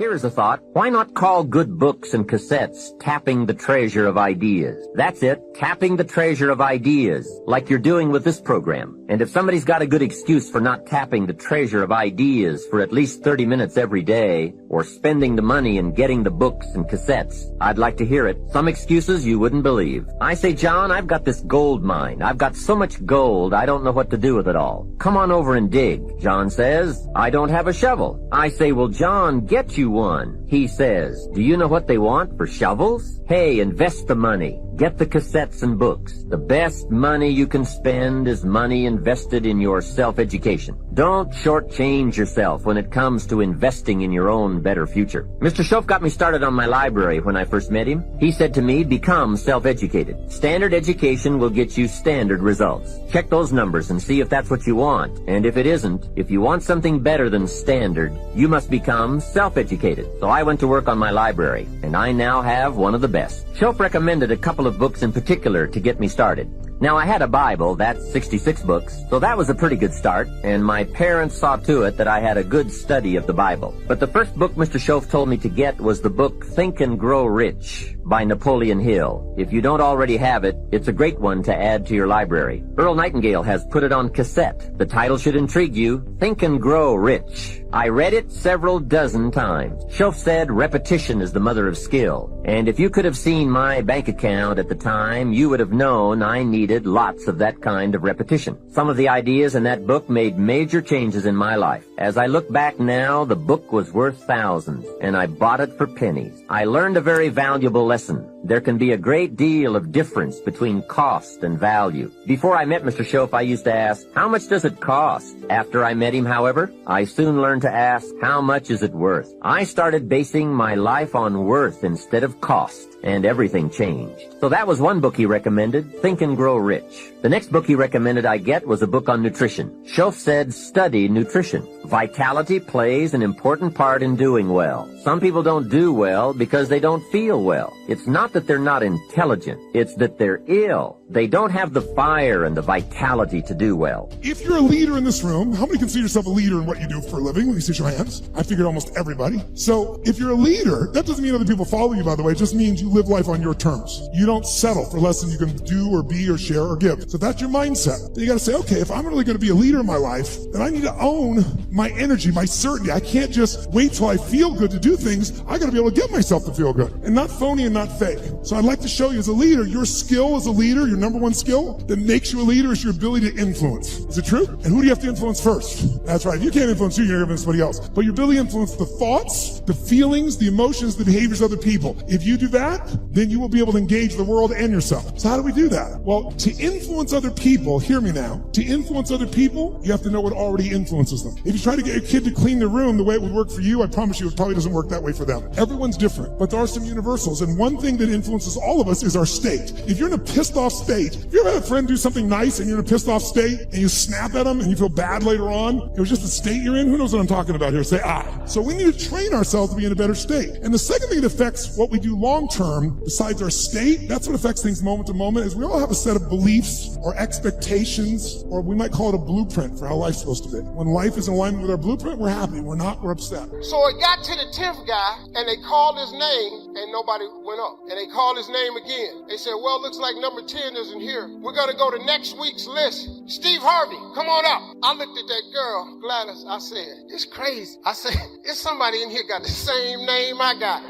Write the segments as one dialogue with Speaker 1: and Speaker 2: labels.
Speaker 1: Here's a thought. Why not call good books and cassettes tapping the treasure of ideas? That's it, tapping the treasure of ideas, like you're doing with this program. And if somebody's got a good excuse for not tapping the treasure of ideas for at least 30 minutes every day, or spending the money and getting the books and cassettes, I'd like to hear it. Some excuses you wouldn't believe. I say, John, I've got this gold mine. I've got so much gold, I don't know what to do with it all. Come on over and dig. John says, I don't have a shovel. I say, well, John, get you one. He says, do you know what they want for shovels? Hey, invest the money. Get the cassettes and books. The best money you can spend is money invested in your self-education. Don't shortchange yourself when it comes to investing in your own better future. Mr. Schoaf got me started on my library when I first met him. He said to me, become self-educated. Standard education will get you standard results. Check those numbers and see if that's what you want. And if it isn't, if you want something better than standard, you must become self-educated. So I went to work on my library, and I now have one of the best. Schoaf recommended a couple of books in particular to get me started. Now, I had a Bible, that's 66 books, so that was a pretty good start, and my parents saw to it that I had a good study of the Bible. But the first book Mr. Schoaf told me to get was the book Think and Grow Rich by Napoleon Hill. If you don't already have it, it's a great one to add to your library. Earl Nightingale has put it on cassette. The title should intrigue you, Think and Grow Rich. I read it several dozen times. Schoaf said repetition is the mother of skill, and if you could have seen my bank account at the time, you would have known I needed lots of that kind of repetition. Some of the ideas in that book made major changes in my life. As I look back now, the book was worth thousands, and I bought it for pennies. I learned a very valuable lesson. There can be a great deal of difference between cost and value. Before I met Mr. Schoaf, I used to ask, how much does it cost? After I met him, however, I soon learned to ask, how much is it worth? I started basing my life on worth instead of cost, and everything changed. So that was one book he recommended, Think and Grow Rich. The next book he recommended I get was a book on nutrition. Schoaf said, study nutrition. Vitality plays an important part in doing well. Some people don't do well because they don't feel well. It's not that they're not intelligent, it's that they're ill. They don't have the fire and the vitality to do well.
Speaker 2: If you're a leader in this room, how many consider yourself a leader in what you do for a living? Let me see your hands. I figured almost everybody. So if you're a leader, that doesn't mean other people follow you, by the way. It just means you live life on your terms. You don't settle for less than you can do or be or share or give. So that's your mindset. Then you got to say, okay, if I'm really going to be a leader in my life, then I need to own my energy, my certainty. I can't just wait till I feel good to do things. I got to be able to get myself to feel good, and not phony and not fake. So I'd like to show you as a leader, your skill as a leader, your number one skill that makes you a leader is your ability to influence. Is it true? And who do you have to influence first? That's right. If you can't influence you, you're going to influence somebody else. But your ability to influence the thoughts, the feelings, the emotions, the behaviors of other people. If you do that, then you will be able to engage the world and yourself. So how do we do that? Well, to influence other people, hear me now, to influence other people, you have to know what already influences them. If you try to get a kid to clean their room the way it would work for you, I promise you it probably doesn't work that way for them. Everyone's different, but there are some universals, and one thing that influences all of us is our state. If you're in a pissed off state, if you ever had a friend do something nice and you're in a pissed off state and you snap at them and you feel bad later on, it was just the state you're in, who knows what I'm talking about here? Say, So we need to train ourselves to be in a better state. And the second thing that affects what we do long term, besides our state, that's what affects things moment to moment, is we all have a set of beliefs or expectations, or we might call it a blueprint for how life's supposed to be. When life is in alignment with our blueprint, we're happy. We're not, we're upset.
Speaker 3: So it got to the 10th guy, and they called his name, and nobody went up. And they called his name again. They said, well, looks like number 10 isn't here. We're going to go to next week's list. Steve Harvey, come on up. I looked at that girl, Gladys. I said, it's crazy. I said, there's somebody in here got the same name I got.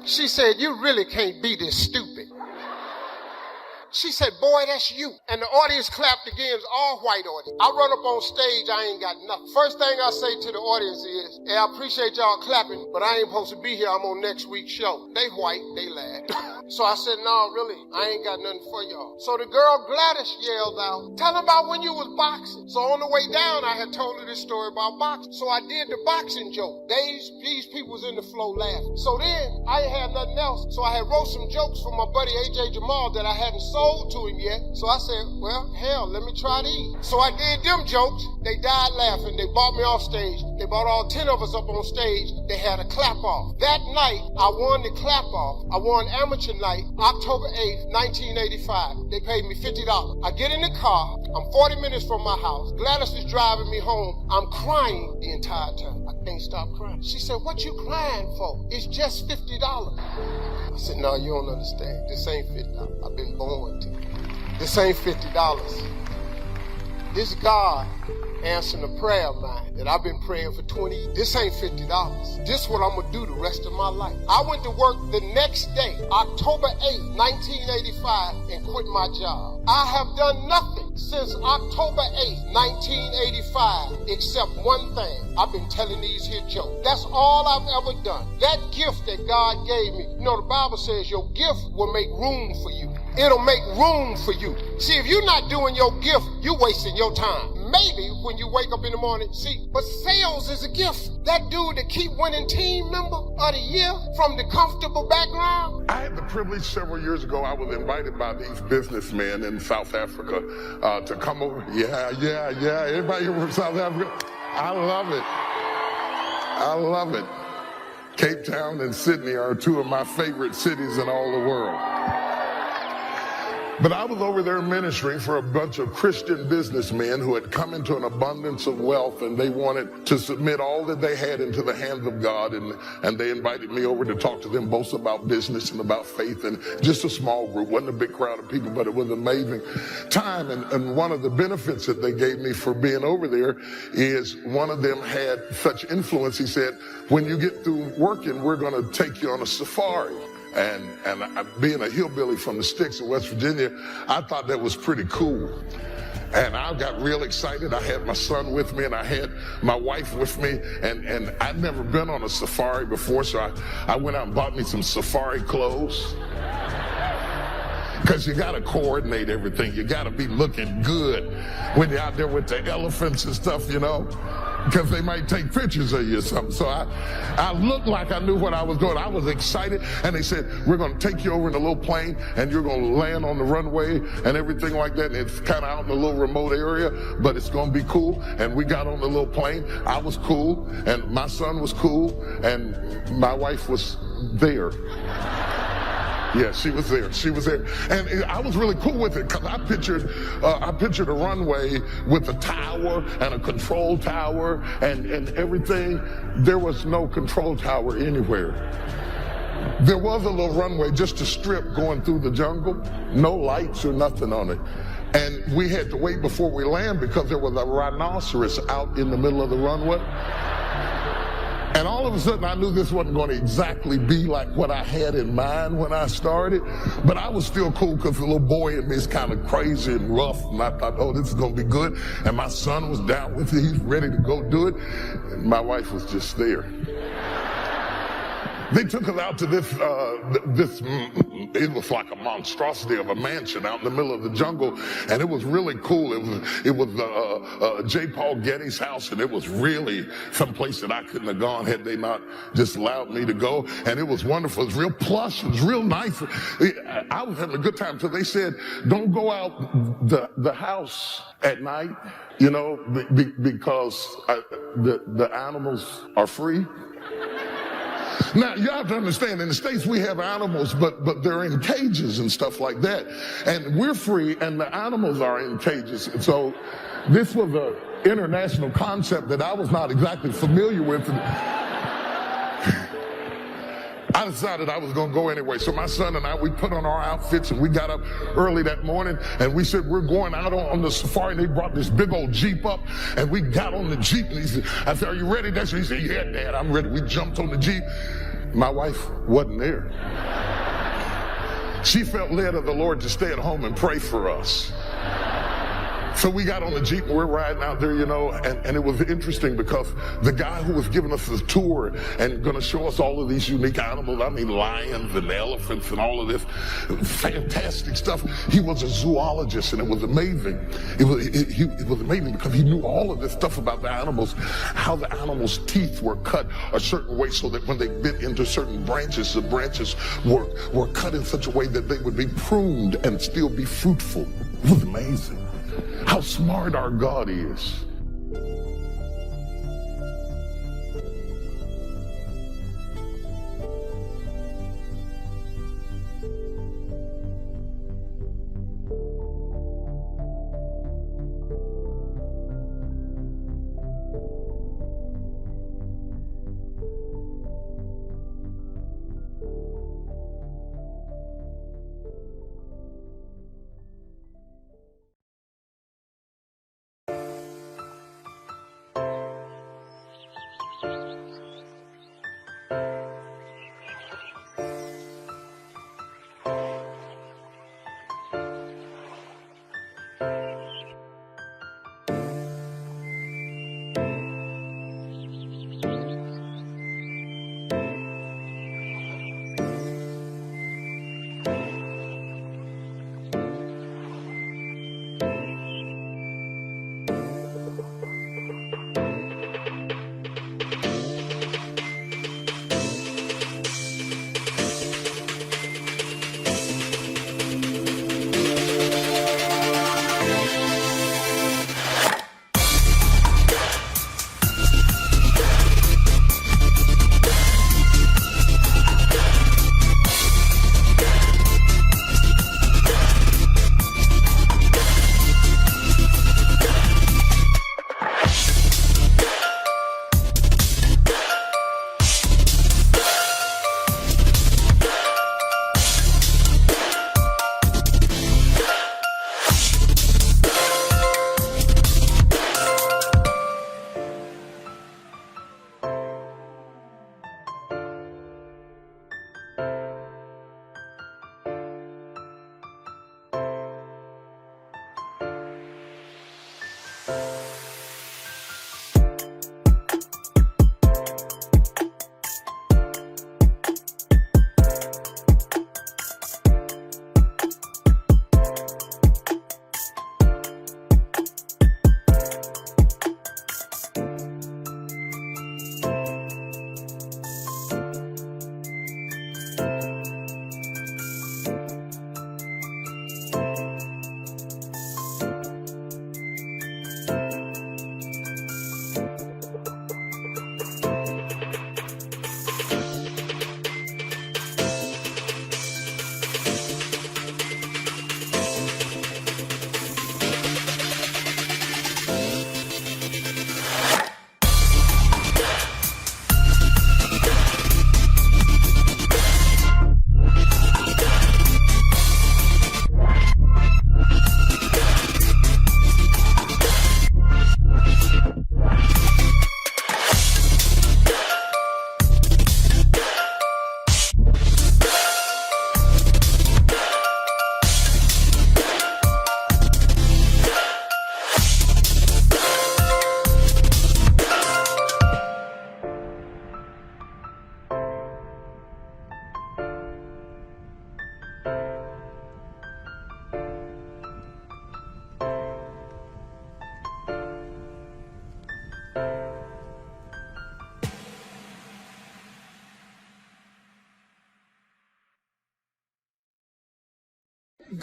Speaker 3: She said, you really can't be this stupid. She said, boy, that's you. And the audience clapped again, all white audience. I run up on stage, I ain't got nothing. First thing I say to the audience is, hey, I appreciate y'all clapping, but I ain't supposed to be here. I'm on next week's show. They white, they laughed. So I said, no, really, I ain't got nothing for y'all. So the girl Gladys yelled out, tell them about when you was boxing. So on the way down, I had told her this story about boxing. So I did the boxing joke. These people was in the flow laughing. So then, I ain't had nothing else. So I had wrote some jokes for my buddy A.J. Jamal that I hadn't sold to him yet. So I said, well, hell, let me try these. So I did them jokes. They died laughing. They brought me off stage. They brought all 10 of us up on stage. They had a clap off. That night, I won the clap off. I won amateur night, October 8th, 1985. They paid me $50. I get in the car. I'm 40 minutes from my house. Gladys is driving me home. I'm crying the entire time. I can't stop crying. She said, "What you crying for? It's just $50. I said, "No, you don't understand. This ain't $50. I've been born to it. This ain't $50. This God answering a prayer of mine that I've been praying for 20 years. This ain't $50. This is what I'm going to do the rest of my life." I went to work the next day, October 8th, 1985, and quit my job. I have done nothing since October 8th, 1985, except one thing. I've been telling these here jokes. That's all I've ever done. That gift that God gave me. You know, the Bible says your gift will make room for you. It'll make room for you. See, if you're not doing your gift, you're wasting your time. Maybe when you wake up in the morning, see, but sales is a gift. That dude that keep winning team member of the year from the comfortable background.
Speaker 4: I had the privilege several years ago, I was invited by these businessmen in South Africa to come over. Yeah. Everybody here from South Africa? I love it. I love it. Cape Town and Sydney are two of my favorite cities in all the world. But I was over there ministering for a bunch of Christian businessmen who had come into an abundance of wealth, and they wanted to submit all that they had into the hands of God, and they invited me over to talk to them both about business and about faith, and just a small group. Wasn't a big crowd of people, but it was an amazing time. And one of the benefits that they gave me for being over there is one of them had such influence. He said, "When you get through working, we're going to take you on a safari." And being a hillbilly from the sticks of West Virginia, I thought that was pretty cool. And I got real excited. I had my son with me and I had my wife with me, and I'd never been on a safari before, so I went out and bought me some safari clothes. Because you got to coordinate everything. You got to be looking good when you're out there with the elephants and stuff, you know, because they might take pictures of you or something. So I looked like I knew what I was doing. I was excited, and they said, "We're going to take you over in a little plane, and you're going to land on the runway and everything like that." And it's kind of out in a little remote area, but it's going to be cool. And we got on the little plane. I was cool, and my son was cool, and my wife was there. Yeah, she was there. She was there. And I was really cool with it because I pictured a runway with a tower and a control tower and everything. There was no control tower anywhere. There was a little runway, just a strip going through the jungle, no lights or nothing on it. And we had to wait before we land because there was a rhinoceros out in the middle of the runway. And all of a sudden, I knew this wasn't going to exactly be like what I had in mind when I started, but I was still cool because the little boy in me is kind of crazy and rough, and I thought, oh, this is going to be good. And my son was down with it. He's ready to go do it. And my wife was just there. They took us out to this, it was like a monstrosity of a mansion out in the middle of the jungle, and it was really cool. It was J. Paul Getty's house, and it was really someplace that I couldn't have gone had they not just allowed me to go, and it was wonderful. It was real plush. It was real nice. I was having a good time, so they said, don't go out the house at night, you know, because the animals are free. Now, you have to understand, in the States we have animals, but they're in cages and stuff like that. And we're free, and the animals are in cages. And so this was an international concept that I was not exactly familiar with. I decided I was going to go anyway. So my son and I, we put on our outfits, and we got up early that morning, and we said, we're going out on the safari. And they brought this big old Jeep up, and we got on the Jeep, and I said, are you ready, Dad? He said, yeah, Dad, I'm ready. We jumped on the Jeep. My wife wasn't there. She felt led of the Lord to stay at home and pray for us. So we got on the Jeep and we're riding out there, you know, and it was interesting because the guy who was giving us the tour and going to show us all of these unique animals, I mean lions and elephants and all of this fantastic stuff, he was a zoologist, and it was amazing. It was amazing because he knew all of this stuff about the animals, how the animals' teeth were cut a certain way so that when they bit into certain branches, the branches were cut in such a way that they would be pruned and still be fruitful. It was amazing. How smart our God is.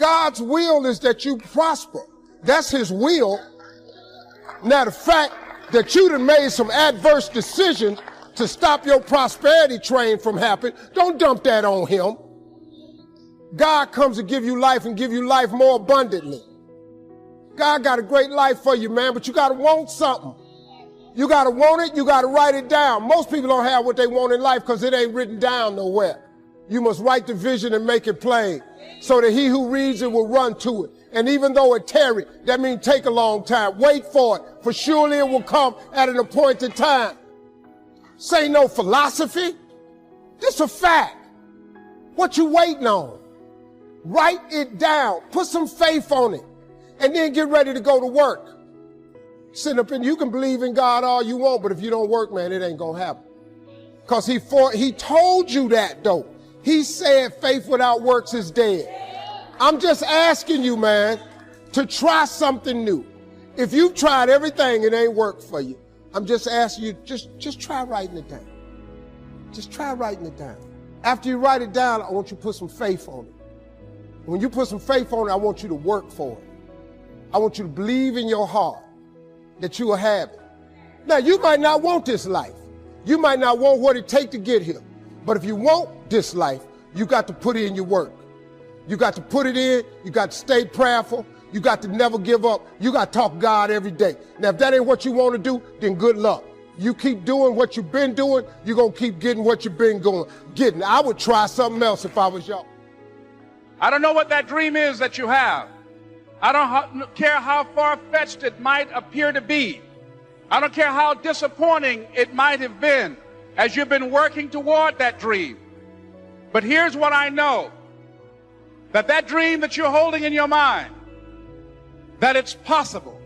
Speaker 3: God's will is that you prosper. That's his will. Now, the fact that you done made some adverse decisions to stop your prosperity train from happening, don't dump that on him. God comes to give you life and give you life more abundantly. God got a great life for you, man, but you got to want something. You got to want it, you got to write it down. Most people don't have what they want in life because it ain't written down nowhere. You must write the vision and make it plain so that he who reads it will run to it. And even though it tarry, that means take a long time. Wait for it, for surely it will come at an appointed time. Say no philosophy. This a fact. What you waiting on? Write it down. Put some faith on it. And then get ready to go to work. Sitting up in, you can believe in God all you want, but if you don't work, man, it ain't gonna happen. Because he told you that, though. He said faith without works is dead. I'm just asking you, man, to try something new. If you've tried everything, it ain't worked for you. I'm just asking you, just try writing it down. Just try writing it down. After you write it down, I want you to put some faith on it. When you put some faith on it, I want you to work for it. I want you to believe in your heart that you will have it. Now, you might not want this life. You might not want what it takes to get here. But if you want this life, you got to put in your work. You got to put it in. You got to stay prayerful. You got to never give up. You got to talk to God every day. Now, if that ain't what you want to do, then good luck. You keep doing what you've been doing, you're going to keep getting what you've been getting. I would try something else if I was y'all.
Speaker 5: I don't know what that dream is that you have. I don't care how far-fetched it might appear to be. I don't care how disappointing it might have been as you've been working toward that dream. But here's what I know, that dream that you're holding in your mind, that it's possible,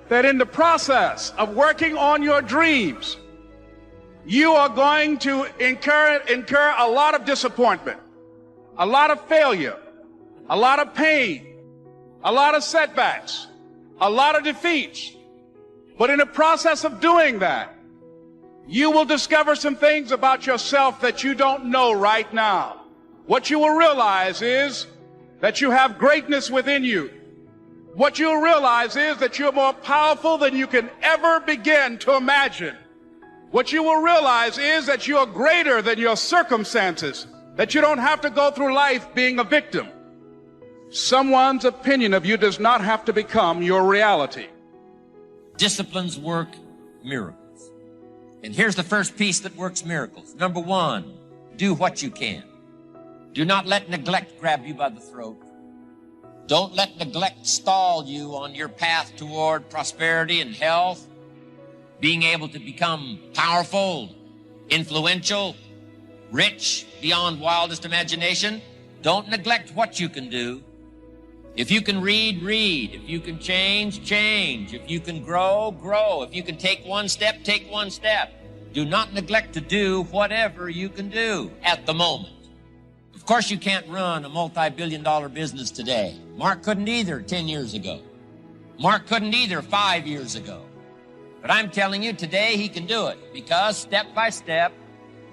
Speaker 5: that in the process of working on your dreams, you are going to incur a lot of disappointment, a lot of failure, a lot of pain, a lot of setbacks, a lot of defeats. But in the process of doing that, you will discover some things about yourself that you don't know right now. What you will realize is that you have greatness within you. What you'll realize is that you're more powerful than you can ever begin to imagine. What you will realize is that you're greater than your circumstances, that you don't have to go through life being a victim. Someone's opinion of you does not have to become your reality.
Speaker 1: Disciplines work miracles. And here's the first piece that works miracles. Number one, do what you can. Do not let neglect grab you by the throat. Don't let neglect stall you on your path toward prosperity and health, being able to become powerful, influential, rich beyond wildest imagination. Don't neglect what you can do. If you can read, read. If you can change, change. If you can grow, grow. If you can take one step, take one step. Do not neglect to do whatever you can do at the moment. Of course, you can't run a multi-billion-dollar business today. Mark couldn't either 10 years ago. Mark couldn't either 5 years ago. But I'm telling you, today he can do it because step by step,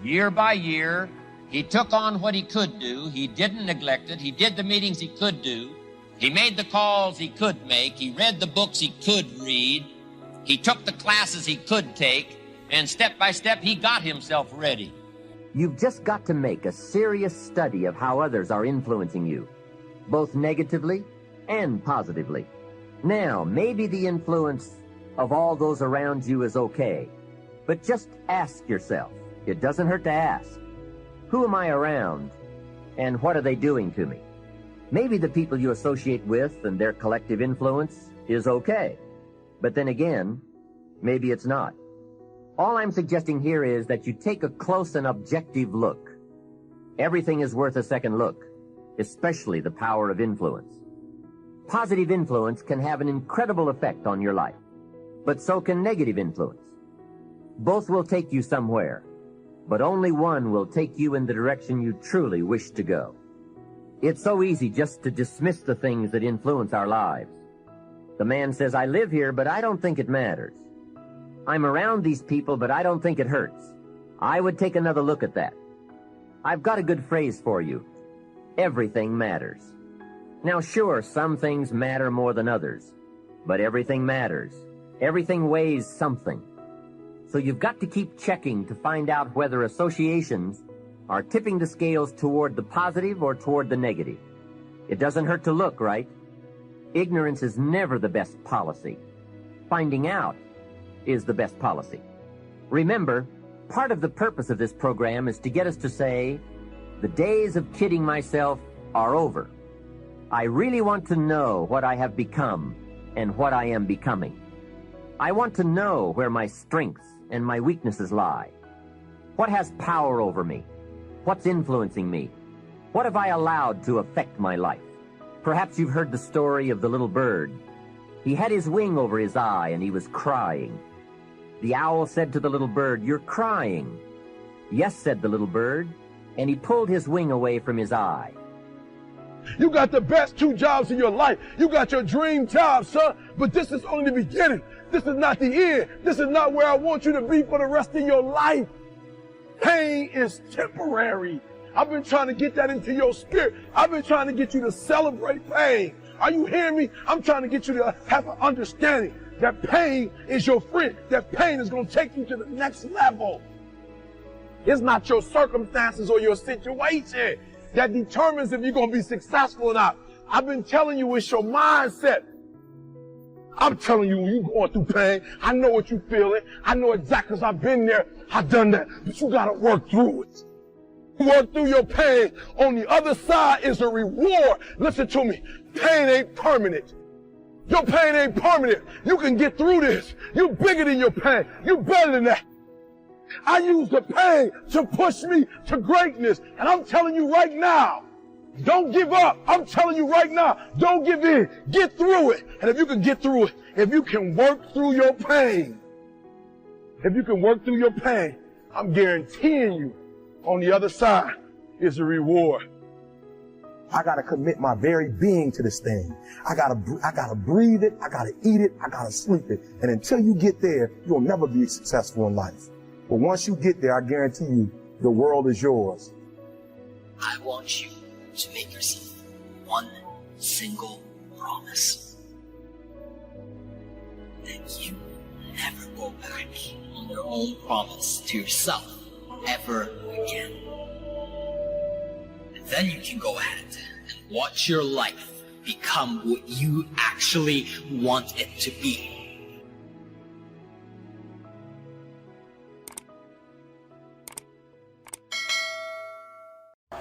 Speaker 1: year by year, he took on what he could do. He didn't neglect it. He did the meetings he could do. He made the calls he could make. He read the books he could read. He took the classes he could take. And step by step, he got himself ready. You've just got to make a serious study of how others are influencing you, both negatively and positively. Now, maybe the influence of all those around you is okay, but just ask yourself. It doesn't hurt to ask. Who am I around, and what are they doing to me? Maybe the people you associate with and their collective influence is okay, but then again, maybe it's not. All I'm suggesting here is that you take a close and objective look. Everything is worth a second look, especially the power of influence. Positive influence can have an incredible effect on your life, but so can negative influence. Both will take you somewhere, but only one will take you in the direction you truly wish to go. It's so easy just to dismiss the things that influence our lives. The man says, I live here, but I don't think it matters. I'm around these people, but I don't think it hurts. I would take another look at that. I've got a good phrase for you. Everything matters. Now sure, some things matter more than others, but everything matters. Everything weighs something. So you've got to keep checking to find out whether associations are tipping the scales toward the positive or toward the negative. It doesn't hurt to look, right? Ignorance is never the best policy. Finding out is the best policy. Remember, part of the purpose of this program is to get us to say, the days of kidding myself are over. I really want to know what I have become and what I am becoming. I want to know where my strengths and my weaknesses lie. What has power over me? What's influencing me? What have I allowed to affect my life? Perhaps you've heard the story of the little bird. He had his wing over his eye and he was crying. The owl said to the little bird, "You're crying." "Yes," said the little bird, and he pulled his wing away from his eye.
Speaker 6: You got the best 2 jobs in your life. You got your dream job, son. But this is only the beginning. This is not the end. This is not where I want you to be for the rest of your life. Pain is temporary. I've been trying to get that into your spirit. I've been trying to get you to celebrate pain. Are you hearing me? I'm trying to get you to have an understanding that pain is your friend. That pain is going to take you to the next level. It's not your circumstances or your situation that determines if you're going to be successful or not. I've been telling you it's your mindset. I'm telling you, you going through pain. I know what you're feeling. I know exactly because I've been there. I've done that. But you got to work through it. Work through your pain. On the other side is a reward. Listen to me. Pain ain't permanent. Your pain ain't permanent. You can get through this. You're bigger than your pain. You're better than that. I use the pain to push me to greatness. And I'm telling you right now, don't give up. I'm telling you right now, don't give in. Get through it. And if you can get through it, if you can work through your pain, I'm guaranteeing you on the other side is a reward.
Speaker 7: I gotta commit my very being to this thing. I gotta breathe it. I gotta eat it. I gotta sleep it. And until you get there, you'll never be successful in life. But once you get there, I guarantee you, the world is yours.
Speaker 8: I want you to make yourself one single promise. That you will never go back on your own promise to yourself ever again. And then you can go ahead and watch your life become what you actually want it to be.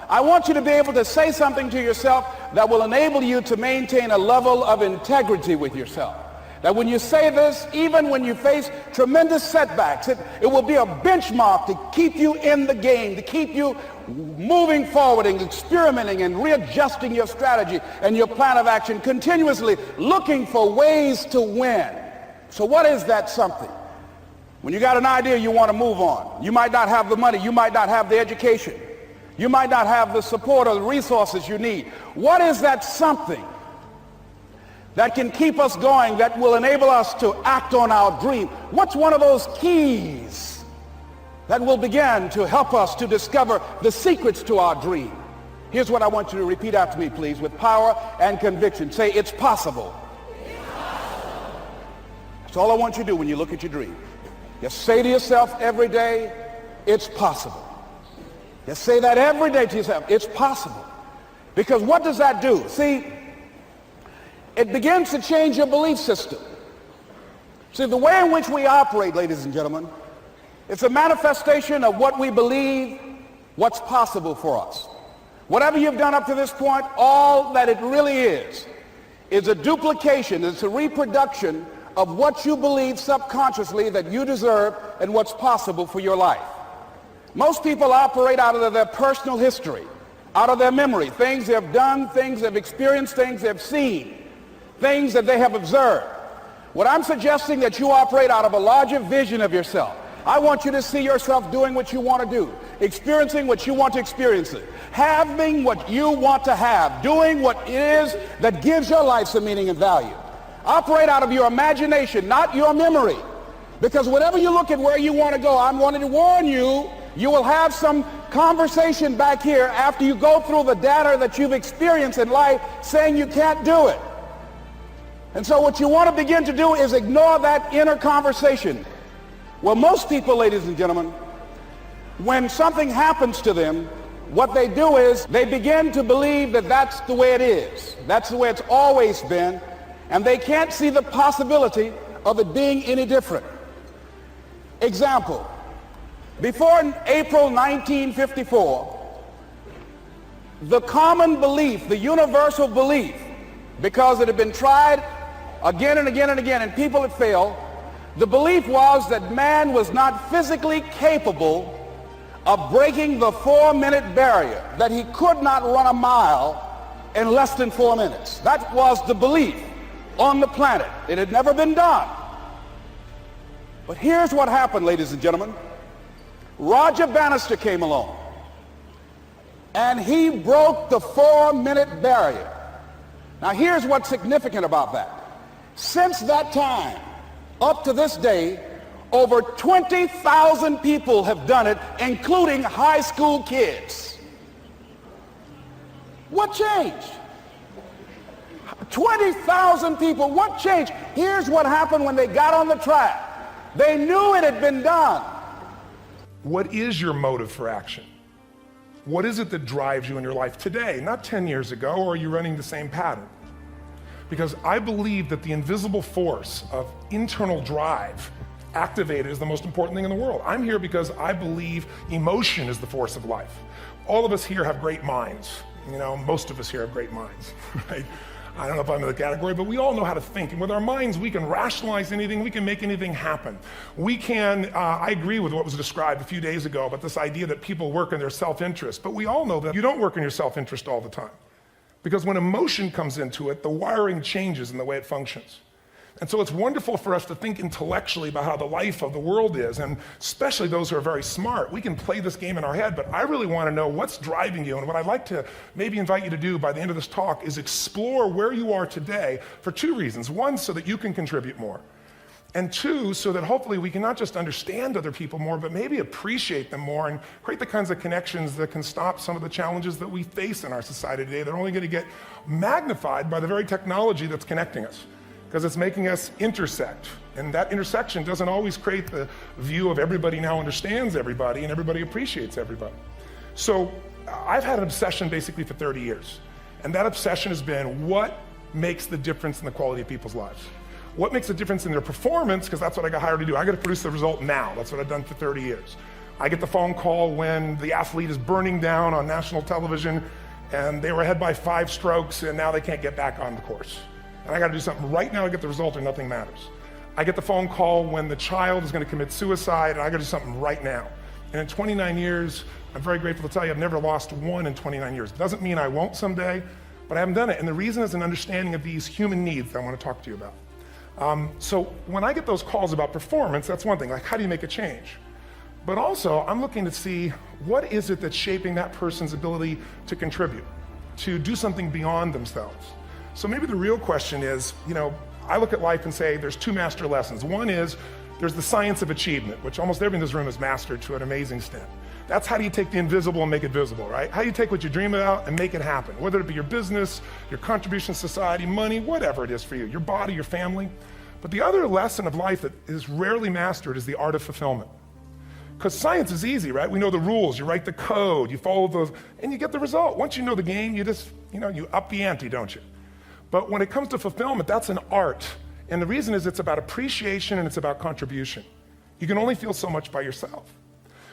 Speaker 5: I want you to be able to say something to yourself that will enable you to maintain a level of integrity with yourself. That when you say this, even when you face tremendous setbacks, it will be a benchmark to keep you in the game, to keep you moving forward and experimenting and readjusting your strategy and your plan of action, continuously looking for ways to win. So what is that something? When you got an idea you want to move on, you might not have the money, you might not have the education, you might not have the support or the resources you need. What is that something that can keep us going, that will enable us to act on our dream? What's one of those keys that will begin to help us to discover the secrets to our dream? Here's what I want you to repeat after me, please, with power and conviction. Say, it's possible. It's possible. That's all I want you to do when you look at your dream. Just say to yourself every day, it's possible. Just say that every day to yourself, it's possible. Because what does that do? See, it begins to change your belief system. See, the way in which we operate, ladies and gentlemen, it's a manifestation of what we believe, what's possible for us. Whatever you've done up to this point, all that it really is a duplication, it's a reproduction of what you believe subconsciously that you deserve and what's possible for your life. Most people operate out of their personal history, out of their memory, things they've done, things they've experienced, things they've seen, things that they have observed. What I'm suggesting that you operate out of a larger vision of yourself. I want you to see yourself doing what you want to do, experiencing what you want to experience, having what you want to have, doing what it is that gives your life some meaning and value. Operate out of your imagination, not your memory. Because whenever you look at where you want to go, I'm wanting to warn you, you will have some conversation back here after you go through the data that you've experienced in life saying you can't do it. And so what you want to begin to do is ignore that inner conversation. Well, most people, ladies and gentlemen, when something happens to them, what they do is they begin to believe that that's the way it is. That's the way it's always been. And they can't see the possibility of it being any different. Example, before April 1954, the common belief, the universal belief, because it had been tried again and again and again and people had failed, the belief was that man was not physically capable of breaking the 4-minute barrier, that he could not run a mile in less than 4 minutes. That was the belief on the planet. It had never been done. But here's what happened, ladies and gentlemen. Roger Bannister came along, and he broke the 4-minute barrier. Now here's what's significant about that. Since that time, up to this day, over 20,000 people have done it, including high school kids. What changed? 20,000 people, what changed? Here's what happened when they got on the track. They knew it had been done.
Speaker 2: What is your motive for action? What is it that drives you in your life today, not 10 years ago, or are you running the same pattern? Because I believe that the invisible force of internal drive activated is the most important thing in the world. I'm here because I believe emotion is the force of life. All of us here have great minds. You know, most of us here have great minds, right? I don't know if I'm in the category, but we all know how to think. And with our minds, we can rationalize anything. We can make anything happen. We can, I agree with what was described a few days ago about this idea that people work in their self-interest. But we all know that you don't work in your self-interest all the time. Because when emotion comes into it, the wiring changes in the way it functions. And so it's wonderful for us to think intellectually about how the life of the world is, and especially those who are very smart. We can play this game in our head, but I really want to know what's driving you. And what I'd like to maybe invite you to do by the end of this talk is explore where you are today for 2 reasons. 1, so that you can contribute more. And 2, so that hopefully we can not just understand other people more, but maybe appreciate them more and create the kinds of connections that can stop some of the challenges that we face in our society today. They're only going to get magnified by the very technology that's connecting us, because it's making us intersect. And that intersection doesn't always create the view of everybody now understands everybody and everybody appreciates everybody. So I've had an obsession basically for 30 years. And that obsession has been what makes the difference in the quality of people's lives? What makes a difference in their performance? Because that's what I got hired to do. I got to produce the result now. That's what I've done for 30 years. I get the phone call when the athlete is burning down on national television and they were ahead by 5 strokes and now they can't get back on the course. And I got to do something right now to get the result or nothing matters. I get the phone call when the child is going to commit suicide and I got to do something right now. And in 29 years, I'm very grateful to tell you I've never lost one in 29 years. It doesn't mean I won't someday, but I haven't done it. And the reason is an understanding of these human needs that I want to talk to you about. So when I get those calls about performance, that's one thing, like how do you make a change? But also I'm looking to see what is it that's shaping that person's ability to contribute, to do something beyond themselves. So maybe the real question is, you know, I look at life and say there's 2 master lessons. One is there's the science of achievement, which almost everyone in this room has mastered to an amazing extent. That's how do you take the invisible and make it visible, right? How do you take what you dream about and make it happen, whether it be your business, your contribution to society, money, whatever it is for you, your body, your family. But the other lesson of life that is rarely mastered is the art of fulfillment. Because science is easy, right? We know the rules, you write the code, you follow those, and you get the result. Once you know the game, you just, you up the ante, don't you? But when it comes to fulfillment, that's an art. And the reason is it's about appreciation and it's about contribution. You can only feel so much by yourself.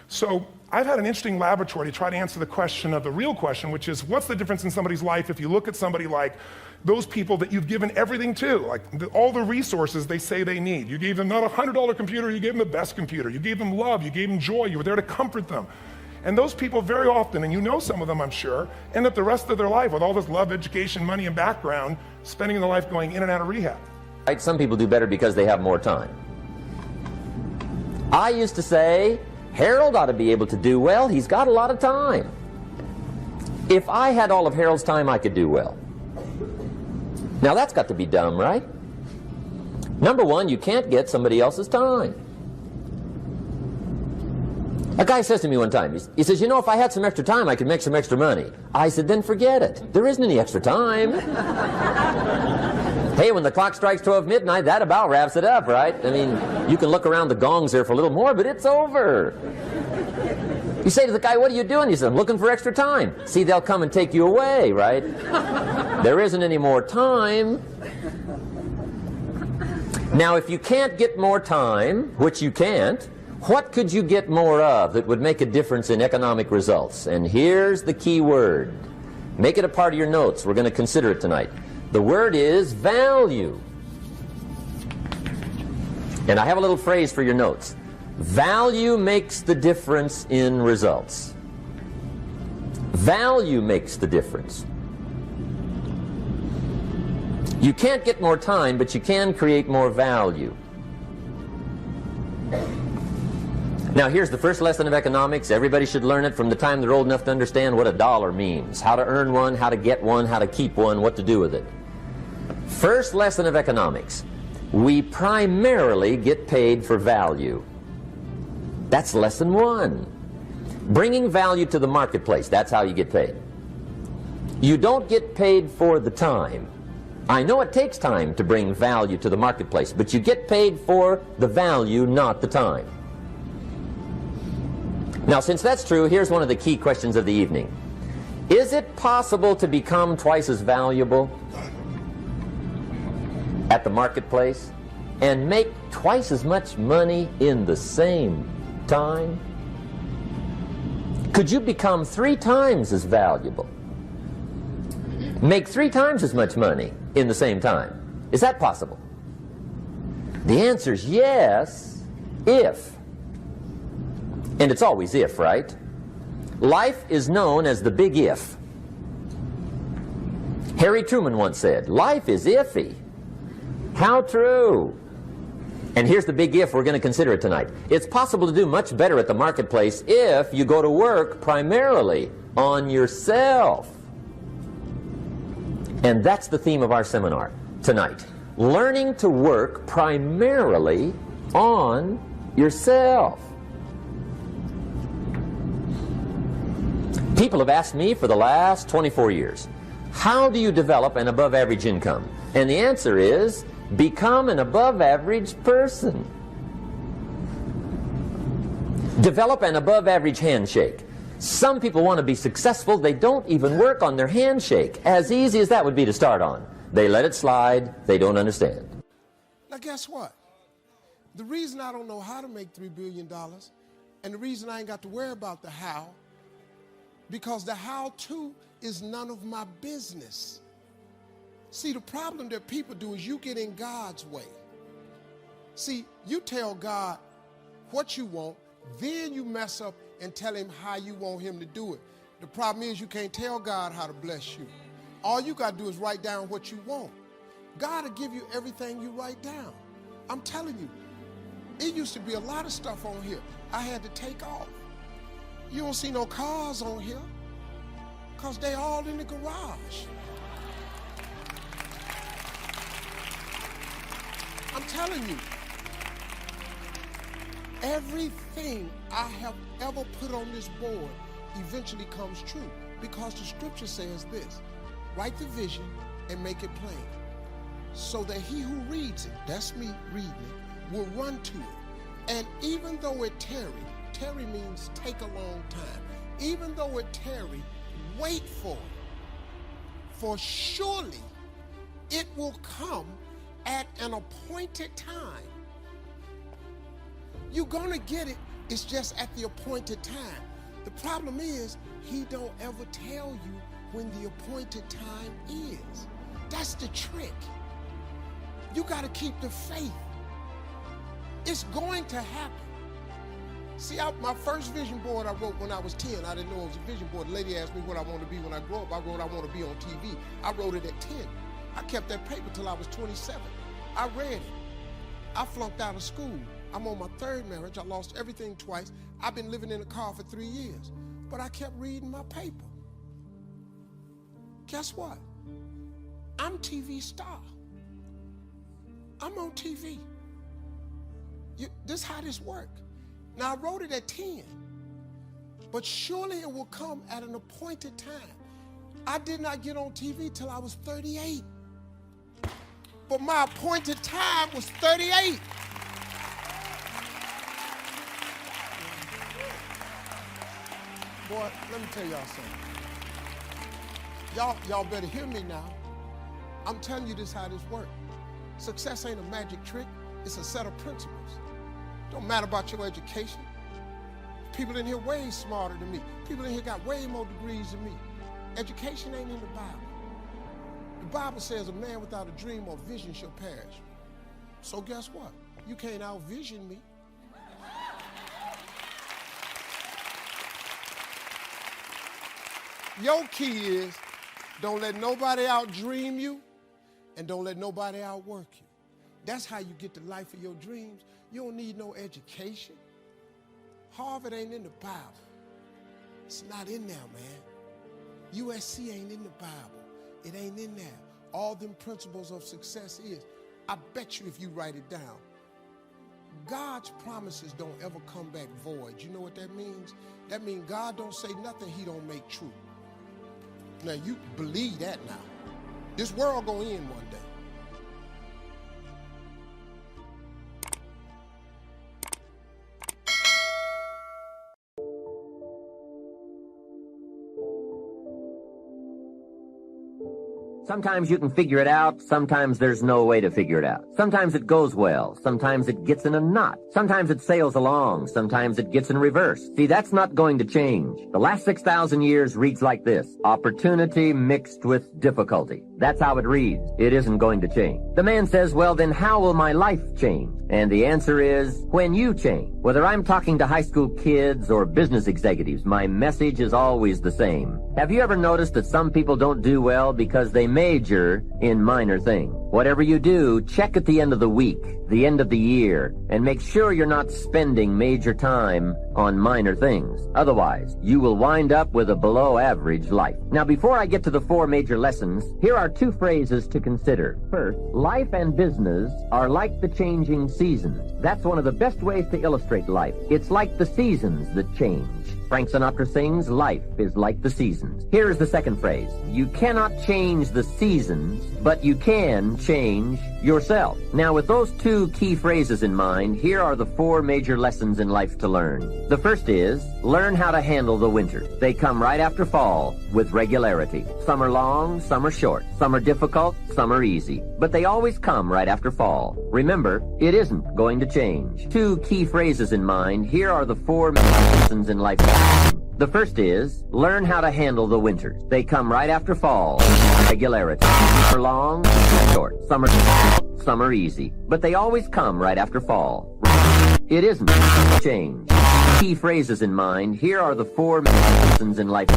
Speaker 2: So I've had an interesting laboratory to try to answer the question of the real question, which is what's the difference in somebody's life if you look at somebody like those people that you've given everything to, like all the resources they say they need. You gave them not a $100 computer, you gave them the best computer. You gave them love, you gave them joy, you were there to comfort them. And those people very often, and you know some of them I'm sure, end up the rest of their life with all this love, education, money, and background, spending their life going in and out of rehab.
Speaker 1: Right? Some people do better because they have more time. I used to say, Harold ought to be able to do well. He's got a lot of time. If I had all of Harold's time, I could do well. Now that's got to be dumb, right? Number one, you can't get somebody else's time. A guy says to me one time, he says, you know, if I had some extra time, I could make some extra money. I said, then forget it. There isn't any extra time. Hey, when the clock strikes 12 midnight, that about wraps it up, right? I mean, you can look around the gongs there for a little more, but it's over. You say to the guy, what are you doing? He says, I'm looking for extra time. See, they'll come and take you away, right? There isn't any more time. Now, if you can't get more time, which you can't, what could you get more of that would make a difference in economic results? And here's the key word. Make it a part of your notes. We're going to consider it tonight. The word is value. And I have a little phrase for your notes. Value makes the difference in results. Value makes the difference. You can't get more time, but you can create more value. Now, here's the first lesson of economics. Everybody should learn it from the time they're old enough to understand what a dollar means, how to earn one, how to get one, how to keep one, what to do with it. First lesson of economics. We primarily get paid for value. That's lesson one. Bringing value to the marketplace, that's how you get paid. You don't get paid for the time. I know it takes time to bring value to the marketplace, but you get paid for the value, not the time. Now, since that's true, here's one of the key questions of the evening. Is it possible to become twice as valuable at the marketplace and make twice as much money in the same time? Could you become 3 times as valuable? Make 3 times as much money in the same time? Is that possible? The answer is yes, if. And it's always if, right? Life is known as the big if. Harry Truman once said, life is iffy. How true. And here's the big if we're going to consider it tonight. It's possible to do much better at the marketplace if you go to work primarily on yourself. And that's the theme of our seminar tonight. Learning to work primarily on yourself. People have asked me for the last 24 years, how do you develop an above average income? And the answer is, become an above average person. Develop an above average handshake. Some people want to be successful, they don't even work on their handshake. As easy as that would be to start on. They let it slide, they don't understand.
Speaker 3: Now guess what? The reason I don't know how to make $3 billion, and the reason I ain't got to worry about the how, because the how-to is none of my business. See, the problem that people do is you get in God's way. See, you tell God what you want, then you mess up and tell him how you want him to do it. The problem is you can't tell God how to bless you. All you got to do is write down what you want. God will give you everything you write down. I'm telling you, it used to be a lot of stuff on here I had to take off. You don't see no cars on here because they all in the garage. I'm telling you, everything I have ever put on this board eventually comes true because the scripture says this, write the vision and make it plain so that he who reads it, that's me reading it, will run to it. And even though it tarry means take a long time. Even though it tarry, wait for it. For surely it will come at an appointed time. You're gonna get it, it's just at the appointed time. The problem is, he don't ever tell you when the appointed time is. That's the trick. You gotta keep the faith. It's going to happen. See, my first vision board I wrote when I was 10, I didn't know it was a vision board. The lady asked me what I want to be when I grow up. I wrote I want to be on TV. I wrote it at 10. I kept that paper till I was 27. I read it. I flunked out of school. I'm on my 3rd marriage. I lost everything twice. I've been living in a car for 3 years. But I kept reading my paper. Guess what? I'm TV star. I'm on TV. This is how this works. Now, I wrote it at 10. But surely it will come at an appointed time. I did not get on TV till I was 38. But my appointed time was 38. Boy, let me tell y'all something. Y'all better hear me now. I'm telling you this how this works. Success ain't a magic trick. It's a set of principles. Don't matter about your education. People in here way smarter than me. People in here got way more degrees than me. Education ain't in the Bible. The Bible says a man without a dream or vision shall perish. So guess what? You can't out-vision me. Your key is don't let nobody out-dream you and don't let nobody outwork you. That's how you get the life of your dreams. You don't need no education. Harvard ain't in the Bible. It's not in there, man. USC ain't in the Bible. It ain't in there. All them principles of success is, I bet you if you write it down, God's promises don't ever come back void. You know what that means? That means God don't say nothing he don't make true. Now you believe that now. This world gonna end one day.
Speaker 1: Sometimes you can figure it out, sometimes there's no way to figure it out. Sometimes it goes well, sometimes it gets in a knot. Sometimes it sails along, sometimes it gets in reverse. See, that's not going to change. The last 6,000 years reads like this: opportunity mixed with difficulty. That's how it reads. It isn't going to change. The man says, well, then how will my life change? And the answer is, when you change. Whether I'm talking to high school kids or business executives, my message is always the same. Have you ever noticed that some people don't do well because they major in minor things? Whatever you do, check at the end of the week, the end of the year, and make sure you're not spending major time on minor things. Otherwise, you will wind up with a below-average life. Now, before I get to the 4 major lessons, here are 2 phrases to consider. First, life and business are like the changing seasons. That's one of the best ways to illustrate life. It's like the seasons that change. Frank Sinatra sings, life is like the seasons. Here's the second phrase. You cannot change the seasons, but you can change yourself. Now, with those 2 key phrases in mind, here are the 4 major lessons in life to learn. The first is, learn how to handle the winter. They come right after fall with regularity. Some are long, some are short. Some are difficult, some are easy. But they always come right after fall. Remember, it isn't going to change. 2 key phrases in mind, here are the 4 major lessons in life. The first is, learn how to handle the winters. They come right after fall. Regularity. Some are long, short. Some are easy. But they always come right after fall. It isn't change. Key phrases in mind, here are the 4 lessons in life.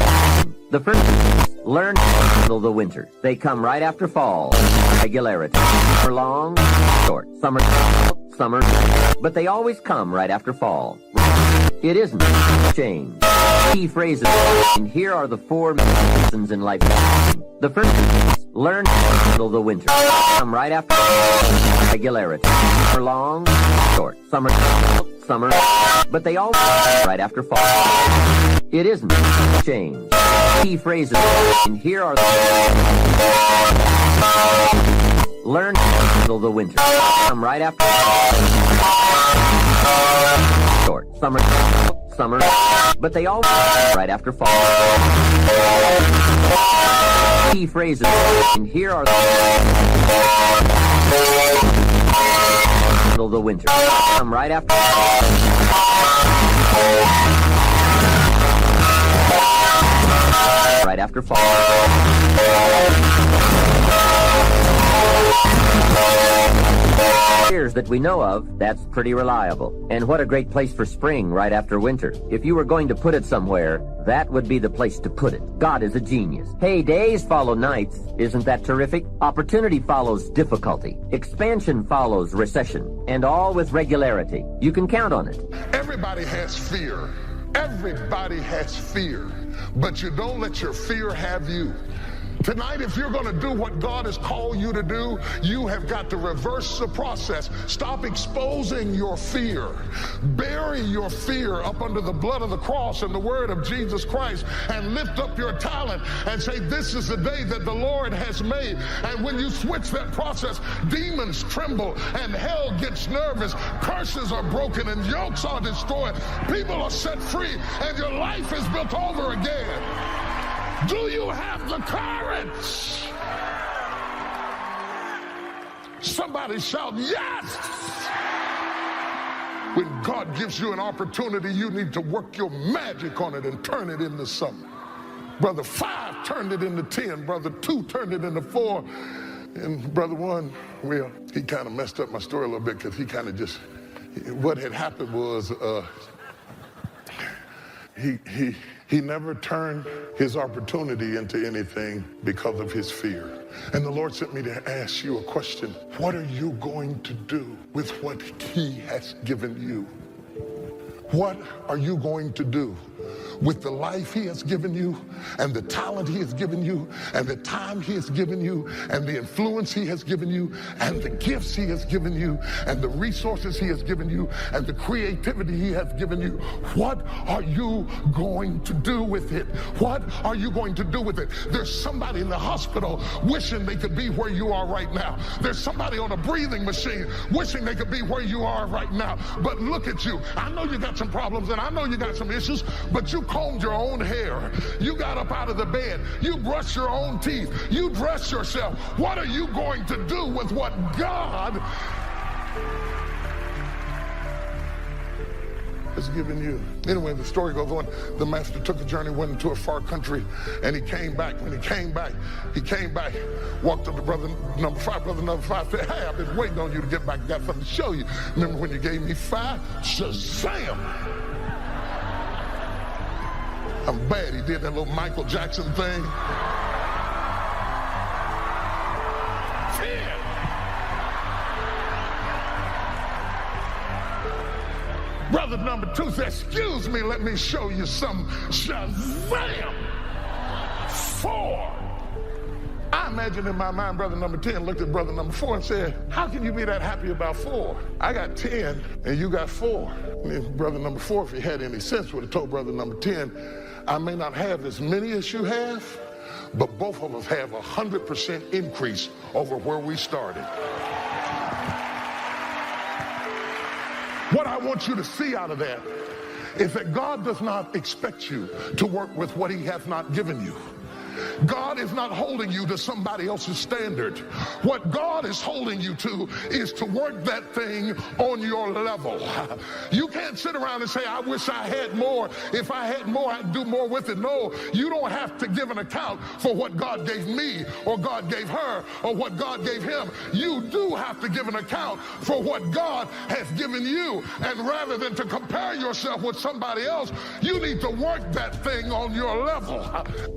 Speaker 1: The first is, learn how to handle the winters. They come right after fall. Regularity. Some are long, short. Some are but they always come right after fall. It isn't change. Key phrases, and here are the 4 lessons in life. The first is, learn how to handle the winter. Come right after regularity. Some are long, short. Some are, but they all right after fall. It isn't change. Key phrases, and here are the learn how to handle the winter. Come right after short. Summer, but they all right after fall. Key phrases, and here are the handle the winter. Come right after right after fall. Years that we know of, that's pretty reliable. And what a great place for spring right after winter. If you were going to put it somewhere, that would be the place to put it. God is a genius. Hey, days follow nights. Isn't that terrific? Opportunity follows difficulty. Expansion follows recession. And all with regularity. You can count on it.
Speaker 4: Everybody has fear. Everybody has fear. But you don't let your fear have you. Tonight, if you're going to do what God has called you to do, you have got to reverse the process. Stop exposing your fear. Bury your fear up under the blood of the cross and the word of Jesus Christ, and lift up your talent and say, this is the day that the Lord has made. And when you switch that process, demons tremble and hell gets nervous. Curses are broken and yokes are destroyed. People are set free and your life is built over again. Do you have the courage? Somebody shout, yes! When God gives you an opportunity, you need to work your magic on it and turn it into something. Brother 5 turned it into 10. Brother 2 turned it into 4. And Brother 1, well, he kind of messed up my story a little bit because he kind of just, what had happened was he never turned his opportunity into anything because of his fear. And the Lord sent me to ask you a question. What are you going to do with what he has given you? What are you going to do with the life he has given you, and the talent he has given you, and the time he has given you, and the influence he has given you, and the gifts he has given you, and the resources he has given you, and the creativity he has given you? What are you going to do with it? What are you going to do with it? There's somebody in the hospital wishing they could be where you are right now. There's somebody on a breathing machine wishing they could be where you are right now. But look at you. I know you got some problems, and I know you got some issues, but you combed your own hair. You got up out of the bed. You brushed your own teeth. You dressed yourself. What are you going to do with what God has given you? Anyway, the story goes on. The master took a journey, went into a far country, and he came back. When he came back, walked up to brother number 5. Brother number 5 said, hey, I've been waiting on you to get back. Got something to show you. Remember when you gave me 5? Shazam! I'm bad. He did that little Michael Jackson thing. 10. Brother number 2 said, excuse me, let me show you some. Shazam! 4. I imagine in my mind, brother number 10 looked at brother number 4 and said, how can you be that happy about 4? I got 10 and you got 4. And then brother number 4, if he had any sense, would have told brother number 10, I may not have as many as you have, but both of us have 100% increase over where we started. What I want you to see out of that is that God does not expect you to work with what he has not given you. God is not holding you to somebody else's standard. What God is holding you to is to work that thing on your level. You can't sit around and say, I wish I had more. If I had more, I'd do more with it. No, you don't have to give an account for what God gave me or God gave her or what God gave him. You do have to give an account for what God has given you. And rather than to compare yourself with somebody else, you need to work that thing on your level.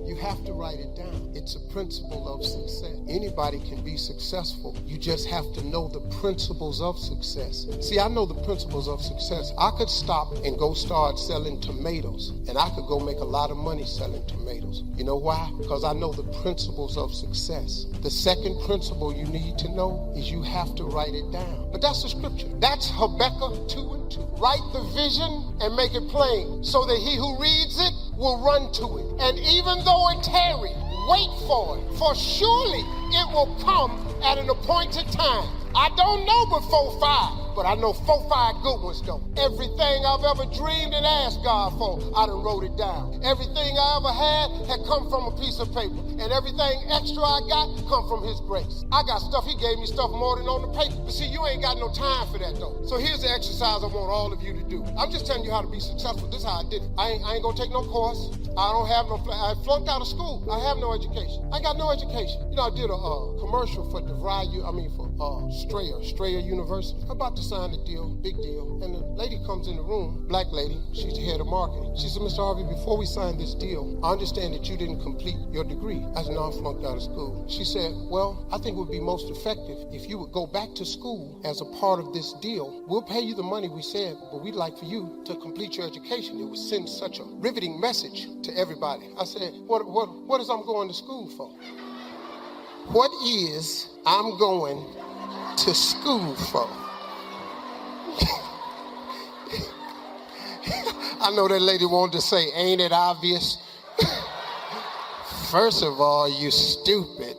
Speaker 3: You have to write it down. It's a principle of success. Anybody can be successful. You just have to know the principles of success. See, I know the principles of success. I could stop and go start selling tomatoes, and I could go make a lot of money selling tomatoes. You know why? Because I know the principles of success. The second principle you need to know is you have to write it down. But that's the scripture. That's Habakkuk 2:2. Write the vision and make it plain so that he who reads it will run to it. And even though it tarry, wait for it, for surely it will come at an appointed time. I don't know but 4-5, but I know 4-5 good ones though. Everything I've ever dreamed and asked God for, I done wrote it down. Everything I ever had come from a piece of paper, and everything extra I got come from his grace. I got stuff, he gave me stuff more than on the paper. But see, you ain't got no time for that though. So here's the exercise I want all of you to do. I'm just telling you how to be successful. This is how I did it. I ain't gonna take no course. I don't have no, I flunked out of school. I have no education. I got no education. You know, I did a commercial for Strayer University. I'm about to sign a deal, big deal. And the lady comes in the room, black lady, she's the head of marketing. She said, Mr. Harvey, before we sign this deal, I understand that you didn't complete your degree. I said, no, I flunked out of school. She said, well, I think it would be most effective if you would go back to school as a part of this deal. We'll pay you the money we said, but we'd like for you to complete your education. It would send such a riveting message to everybody. I said, what is I'm going to school for? what is I'm going to school for? I know that lady wanted to say, ain't it obvious? First of all, you stupid.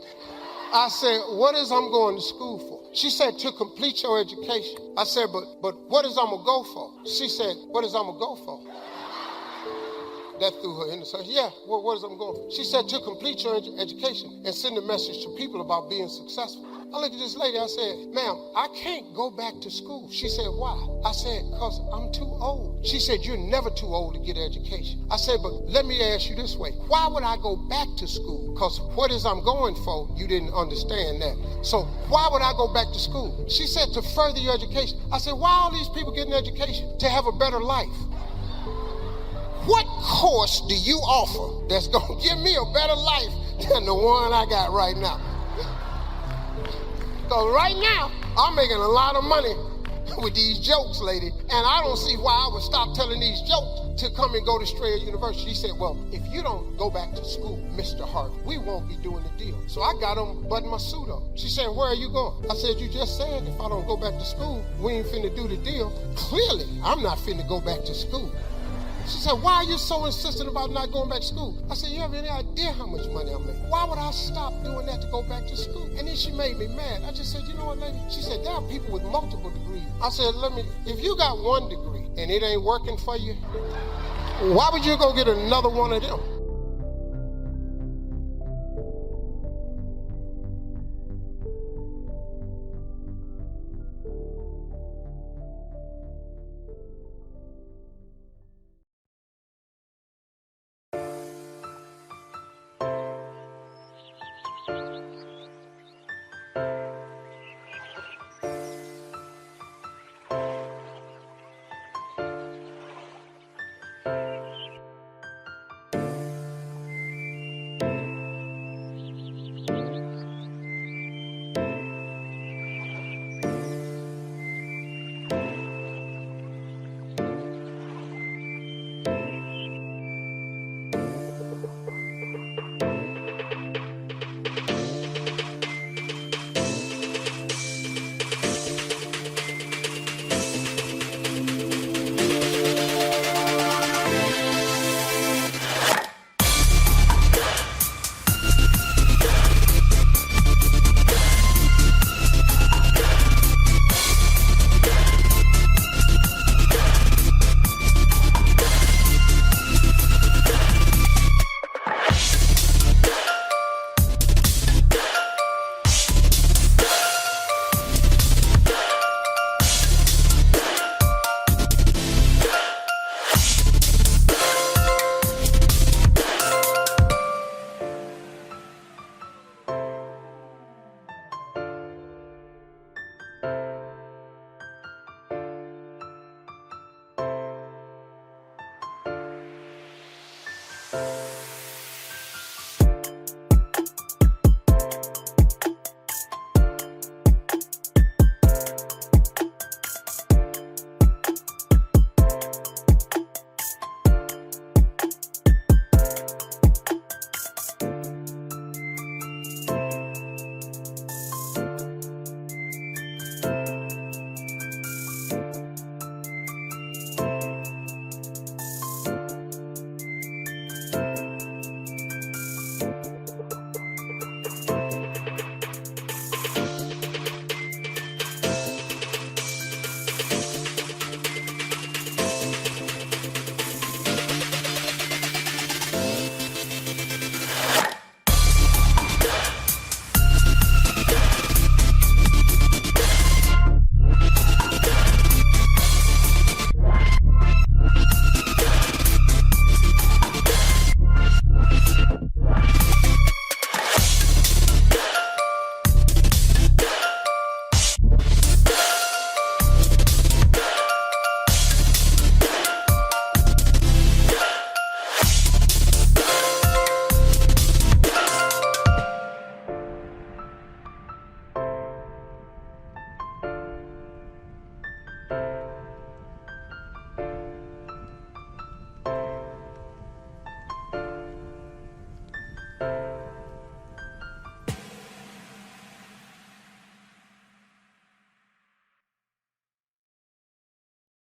Speaker 3: I said, what is I'm going to school for? She said, to complete your education. I said, but what is I'm going to go for? She said, what is I'm going to go for? That threw her in the circle. Yeah, well, what is I'm going for? She said, to complete your education and send a message to people about being successful. I looked at this lady, I said, ma'am, I can't go back to school. She said, why? I said, because I'm too old. She said, you're never too old to get an education. I said, but let me ask you this way. Why would I go back to school? Because what is I'm going for, you didn't understand that. So why would I go back to school? She said, to further your education. I said, why are all these people getting education? To have a better life. What course do you offer that's going to give me a better life than the one I got right now? Because right now, I'm making a lot of money with these jokes, lady, and I don't see why I would stop telling these jokes to come and go to Strayer University. She said, well, if you don't go back to school, Mr. Harvey, we won't be doing the deal. So I got him button my suit up. She said, where are you going? I said, you just said if I don't go back to school, we ain't finna do the deal. Clearly, I'm not finna go back to school. She said, why are you so insistent about not going back to school? I said, you have any idea how much money I'm making? Why would I stop doing that to go back to school? And then she made me mad. I just said, you know what, lady? She said, there are people with multiple degrees. I said, if you got one degree and it ain't working for you, why would you go get another one of them?